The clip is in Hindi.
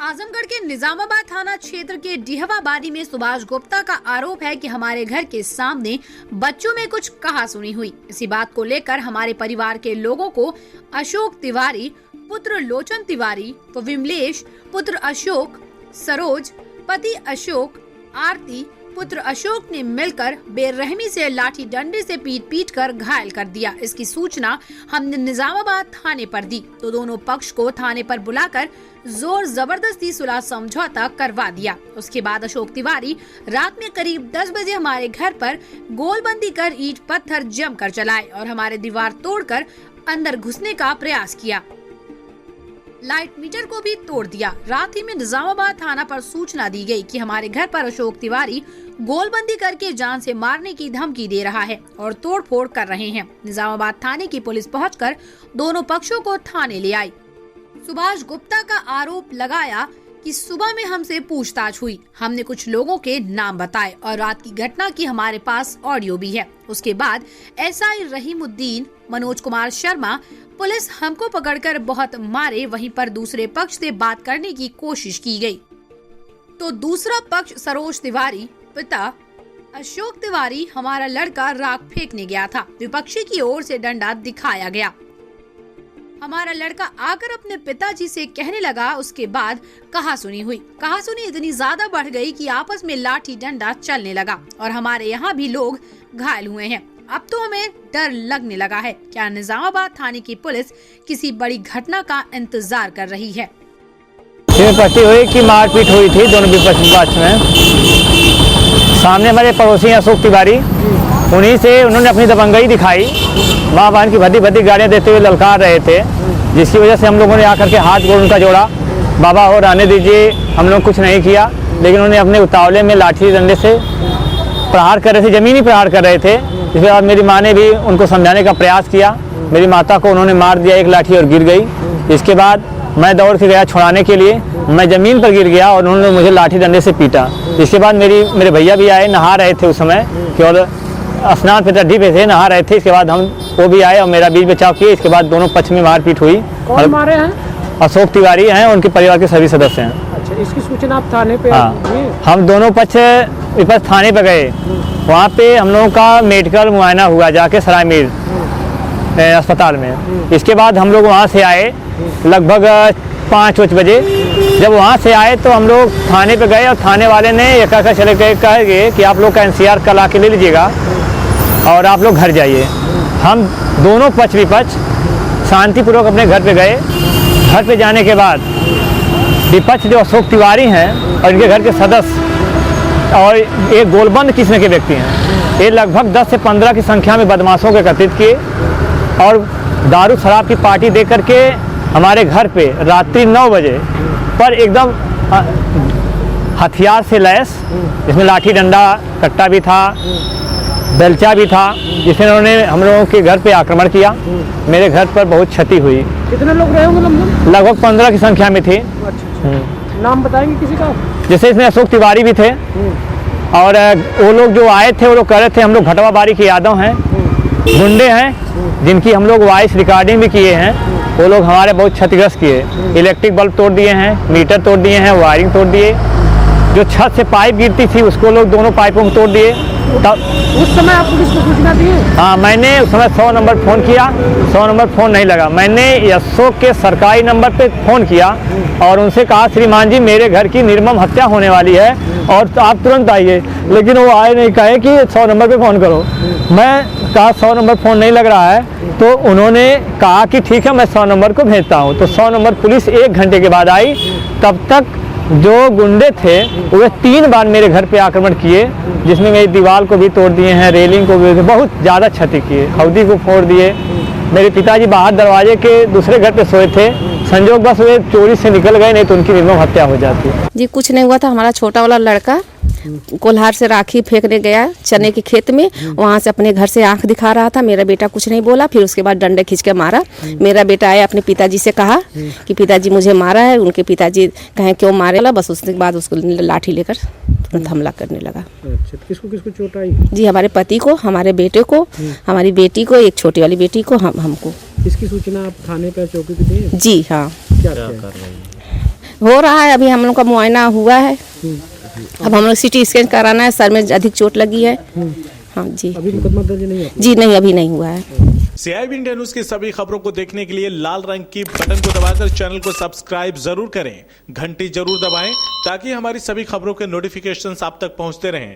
आजमगढ़ के निजामाबाद थाना क्षेत्र के डिहवाबादी में सुभाष गुप्ता का आरोप है कि हमारे घर के सामने बच्चों में कुछ कहासुनी हुई। इसी बात को लेकर हमारे परिवार के लोगों को अशोक तिवारी पुत्र लोचन तिवारी व विमलेश पुत्र अशोक, सरोज पति अशोक, आरती पुत्र अशोक ने मिलकर बेरहमी से लाठी डंडे से पीट कर घायल कर दिया। इसकी सूचना हमने निजामाबाद थाने पर दी तो दोनों पक्ष को थाने पर बुलाकर जोर जबरदस्ती सुलह समझौता करवा दिया। उसके बाद अशोक तिवारी रात में करीब 10 बजे हमारे घर पर गोलबंदी कर ईंट पत्थर जमकर चलाए और हमारे दीवार तोड़कर अंदर घुसने का प्रयास किया। लाइट मीटर को भी तोड़ दिया। रात ही में निजामाबाद थाना पर सूचना दी गई कि हमारे घर पर अशोक तिवारी गोलबंदी करके जान से मारने की धमकी दे रहा है और तोड़फोड़ कर रहे हैं। निजामाबाद थाने की पुलिस पहुंचकर दोनों पक्षों को थाने ले आई। सुभाष गुप्ता का आरोप लगाया कि सुबह में हमसे पूछताछ हुई, हमने कुछ लोगों के नाम बताए और रात की घटना की हमारे पास ऑडियो भी है। उसके बाद एसआई रहीमुद्दीन, मनोज कुमार शर्मा, पुलिस हमको पकड़कर बहुत मारे। वहीं पर दूसरे पक्ष से बात करने की कोशिश की गई तो दूसरा पक्ष सरोज तिवारी पिता अशोक तिवारी हमारा लड़का राख फेंकने गया था। विपक्षी की ओर से डंडा दिखाया गया। हमारा लड़का आकर अपने पिताजी से कहने लगा। उसके बाद कहासुनी हुई। कहासुनी इतनी ज्यादा बढ़ गई कि आपस में लाठी डंडा चलने लगा और हमारे यहाँ भी लोग घायल हुए हैं। अब तो हमें डर लगने लगा है। क्या निजामाबाद थाने की पुलिस किसी बड़ी घटना का इंतजार कर रही है? पट्टी हुई कि मारपीट हुई थी दोनों विपक्ष में। सामने हमारे पड़ोसी अशोक तिवारी, उन्हीं से उन्होंने अपनी दबंगई दिखाई। माँ बहन की भद्दी भद्दी गालियाँ देते हुए ललकार रहे थे, जिसकी वजह से हम लोगों ने आकर के हाथ गोड़ उनका जोड़ा। बाबा और आने दीजिए, हम लोग कुछ नहीं किया, लेकिन उन्होंने अपने उतावले में लाठी डंडे से प्रहार कर रहे थे, जमीनी प्रहार कर रहे थे। इसके बाद मेरी माँ ने भी उनको समझाने का प्रयास किया। मेरी माता को उन्होंने मार दिया एक लाठी और गिर गई। इसके बाद मैं दौड़ के गया छुड़ाने के लिए, मैं ज़मीन पर गिर गया और उन्होंने मुझे लाठी डंडे से पीटा। इसके बाद मेरे भैया भी आए, नहा रहे थे उस समय, केवल स्नान पे टड्डी पे थे, नहा रहे थे। इसके बाद वो भी आए और मेरा बीच बचाव किए। इसके बाद दोनों पक्ष में मारपीट हुई। कौन मारे हैं? अशोक तिवारी हैं, उनके परिवार के सभी सदस्य हैं। अच्छा, इसकी सूचना आप थाने पे? हाँ, हम दोनों पक्ष विपक्ष थाने पे गए। वहाँ पे हम लोगों का मेडिकल मुआयना हुआ जाके सरायमीर अस्पताल में। इसके बाद हम लोग वहाँ से आए लगभग 5 बजे। जब वहाँ से आए तो हम लोग थाने पे गए और थाने वाले ने एक चले गए, कह गए कि आप लोग का NCR कल आके ले लीजिएगा और आप लोग घर जाइए। हम दोनों पक्ष विपक्ष शांतिपूर्वक अपने घर पे गए। घर पे जाने के बाद विपक्ष जो अशोक तिवारी हैं और इनके घर के सदस्य और एक गोलबंद किस्म के व्यक्ति हैं, ये लगभग 10 से 15 की संख्या में बदमाशों को एकत्रित किए और दारू शराब की पार्टी दे करके हमारे घर पे रात्रि 9 बजे पर एकदम हथियार से लैस, जिसमें लाठी डंडा कट्टा भी था, बेलचा भी था, जिसमें उन्होंने हम लोगों के घर पे आक्रमण किया। मेरे घर पर बहुत क्षति हुई। कितने लोग रहे होंगे? लगभग 15 की संख्या में थे। नाम बताएंगे किसी का? जैसे इसमें अशोक तिवारी भी थे और वो लोग जो आए थे वो लोग कह रहे थे हम लोग घटवाबाड़ी के यादव हैं, गुंडे हैं, जिनकी हम लोग वॉइस रिकॉर्डिंग भी किए हैं। वो लोग हमारे बहुत क्षतिग्रस्त किए, इलेक्ट्रिक बल्ब तोड़ दिए हैं, मीटर तोड़ दिए हैं, वायरिंग तोड़ दिए। जो छत से पाइप गिरती थी उसको लोग दोनों पाइपों को तोड़ दिए। तब उस समय आप पुलिस को सूचना दी? हाँ, मैंने उस समय 100 नंबर फ़ोन किया, 100 नंबर फ़ोन नहीं लगा। मैंने अशोक के सरकारी नंबर पे फ़ोन किया और उनसे कहा श्रीमान जी मेरे घर की निर्मम हत्या होने वाली है और तो आप तुरंत आइए, लेकिन वो आए नहीं, कहे कि 100 नंबर पे फ़ोन करो। मैं कहा 100 नंबर फ़ोन नहीं लग रहा है, तो उन्होंने कहा कि ठीक है मैं 100 नंबर को भेजता हूँ। तो 100 नंबर पुलिस 1 घंटे के बाद आई। तब तक जो गुंडे थे वो 3 बार मेरे घर पे आक्रमण किए, जिसमें मेरी दीवार को भी तोड़ दिए हैं, रेलिंग को भी बहुत ज़्यादा क्षति किए, हौदी को फोड़ दिए। मेरे पिताजी बाहर दरवाजे के दूसरे घर पे सोए थे, संजोग बस वे चोरी से निकल गए, नहीं तो उनकी निर्मम हत्या हो जाती। जी कुछ नहीं हुआ था। हमारा छोटा वाला लड़का कोल्हार से राखी फेंकने गया चने के खेत में, वहाँ से अपने घर से आंख दिखा रहा था। मेरा बेटा कुछ नहीं बोला, फिर उसके बाद डंडे खींच के मारा। मेरा बेटा आया अपने पिताजी से कहा कि पिताजी मुझे मारा है। उनके पिताजी कहें क्यों मारे, बस उसके बाद उसको लाठी लेकर तुरंत हमला करने लगा। अच्छा, किसको किसको चोट आई? जी हमारे पति को, हमारे बेटे को, हमारी बेटी को, एक छोटी वाली बेटी को, हमको। इसकी सूचना आप थाने पर चौकी पे दी? जी हाँ। क्या हो रहा है, अभी हम लोग का मुआयना हुआ है। अब हम लोग सिटी स्कैन कराना है, सर में अधिक चोट लगी है। हाँ जी। अभी मुकदमा दर्ज नहीं है? जी नहीं, अभी नहीं हुआ है। CIB इंडिया न्यूज की सभी खबरों को देखने के लिए लाल रंग की बटन को दबाकर चैनल को सब्सक्राइब जरूर करें, घंटी जरूर दबाएं ताकि हमारी सभी खबरों के नोटिफिकेशंस आप तक पहुंचते रहें।